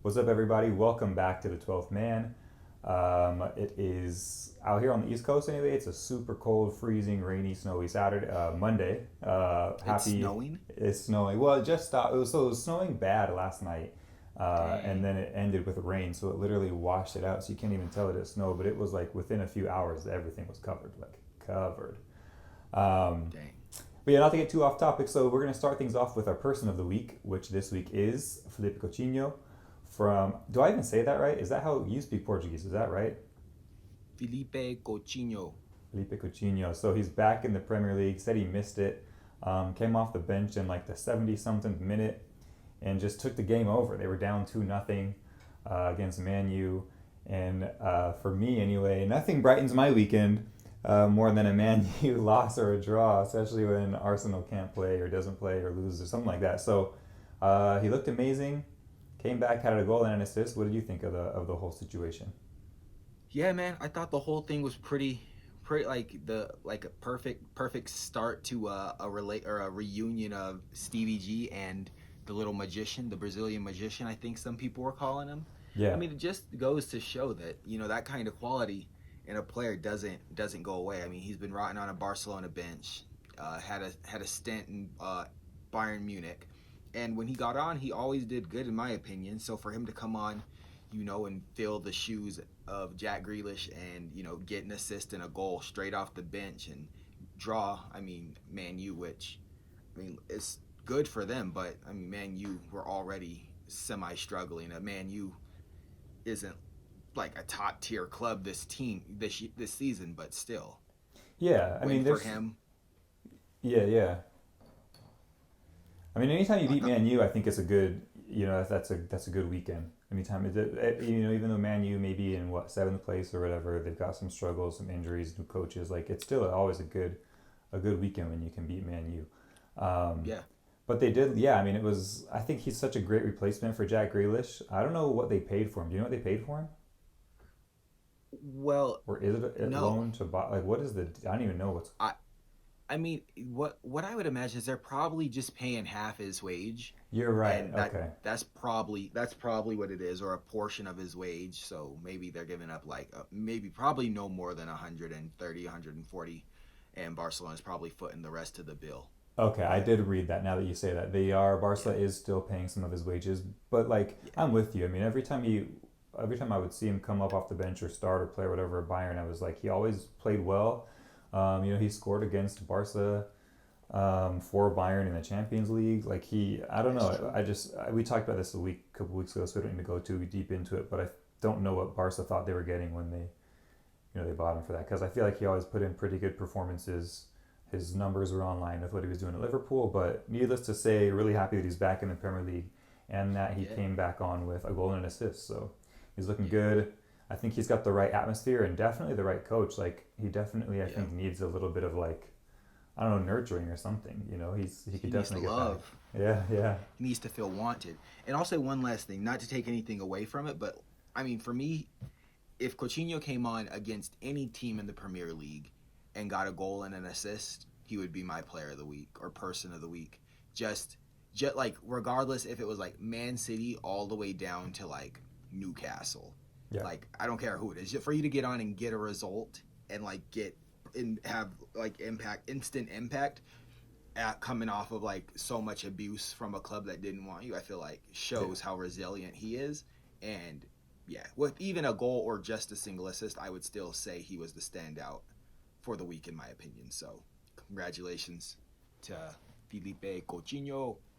What's up, everybody? Welcome back to the 12th Man. It is out here on the East Coast anyway. It's a super cold, freezing, rainy, snowy Saturday, Monday. It's Happy snowing. it's snowing. Well, it just stopped. It was snowing bad last night, and Dang. then it ended with rain, so it literally washed it out. So you can't even tell it is snow. But it was like within a few hours, everything was covered, like covered. Um, Dang. but yeah, not to get too off topic, so we're going to start things off with our person of the week, which this week is Philippe Ccoutinho from. Do I even say that right? Is that how you speak Portuguese? Is that right? Philippe Ccoutinho. Philippe Ccoutinho. So he's back in the Premier League. Said he missed it. Came off the bench in like the 70 something minute and just took the game over. They were down 2-0 against Man U. And for me, anyway, nothing brightens my weekend more than a Man U loss or a draw, especially when Arsenal can't play or doesn't play or loses or something like that. So he looked amazing. Came back, had a goal and an assist. What did you think of the whole situation? Yeah, man. I thought the whole thing was pretty like a perfect start to a relate or a reunion of Stevie G and the little magician, the Brazilian magician. I think some people were calling him. I Yeah, mean, it just goes to show that that kind of quality in a player doesn't go away. I mean, he's been rotting on a Barcelona bench. Had a stint in Bayern Munich, and when he got on, he always did good in my opinion. So for him to come on, and fill the shoes of Jack Grealish and get an assist and a goal straight off the bench and draw. I mean, Man U, which it's good for them, but I mean, Man U were already semi struggling. A Man U isn't like a top tier club this season, but still yeah. I win mean, for there's him. yeah, yeah. I mean, anytime you I beat thought, Man U, I think it's a good, that's a good weekend. Anytime even though Man U may be in what seventh place or whatever, they've got some struggles, some injuries, new coaches. Like it's still always a good weekend when you can beat Man U. yeah. But they did, yeah. I mean, it was. I think he's such a great replacement for Jack Grealish. I don't know what they paid for him. Do you know what they paid for him? Well, Or is it a no. loan to buy? Like, what is the? I don't even know what's. I I mean, what I would imagine is they're probably just paying half his wage, You're right. and Okay. that's probably what it is, or a portion of his wage. So maybe they're giving up like maybe probably no more than 130, 140, and Barcelona's probably footing the rest of the bill. Okay, I But did read that. Now that you say that, they are yeah, Barca is still paying some of his wages, but like yeah, I'm with you. I mean, every time I would see him come up off the bench or start or play or whatever at Bayern, I was like, he always played well. He scored against Barca for Bayern in the Champions League. Like I don't that's know. true. We talked about this a couple weeks ago, so we don't need to go too deep into it. But I don't know what Barca thought they were getting when they bought him for that because I feel like he always put in pretty good performances. His numbers were online with what he was doing at Liverpool, but needless to say, really happy that he's back in the Premier League and that he Yeah, came back on with a goal and an assist. So he's looking yeah, good. I think he's got the right atmosphere and definitely the right coach. Like he definitely, I yeah. think, needs a little bit of like I don't know nurturing or something. He He could needs to definitely get back. love. Yeah, yeah, He needs to feel wanted. And I'll say one last thing, not to take anything away from it, but I mean, for me, if Coutinho came on against any team in the Premier League and got a goal and an assist, he would be my player of the week or person of the week. Just just like regardless if it was like Man City all the way down to like Newcastle. yeah. Like I don't care who it is. Just for you to get on and get a result and like get and have like instant impact coming off of like so much abuse from a club that didn't want you, I feel like Yeah. shows how resilient he is. And yeah, with even a goal or just a single assist, I would still say he was the standout for the week in my opinion. So congratulations to Felipe Coutinho.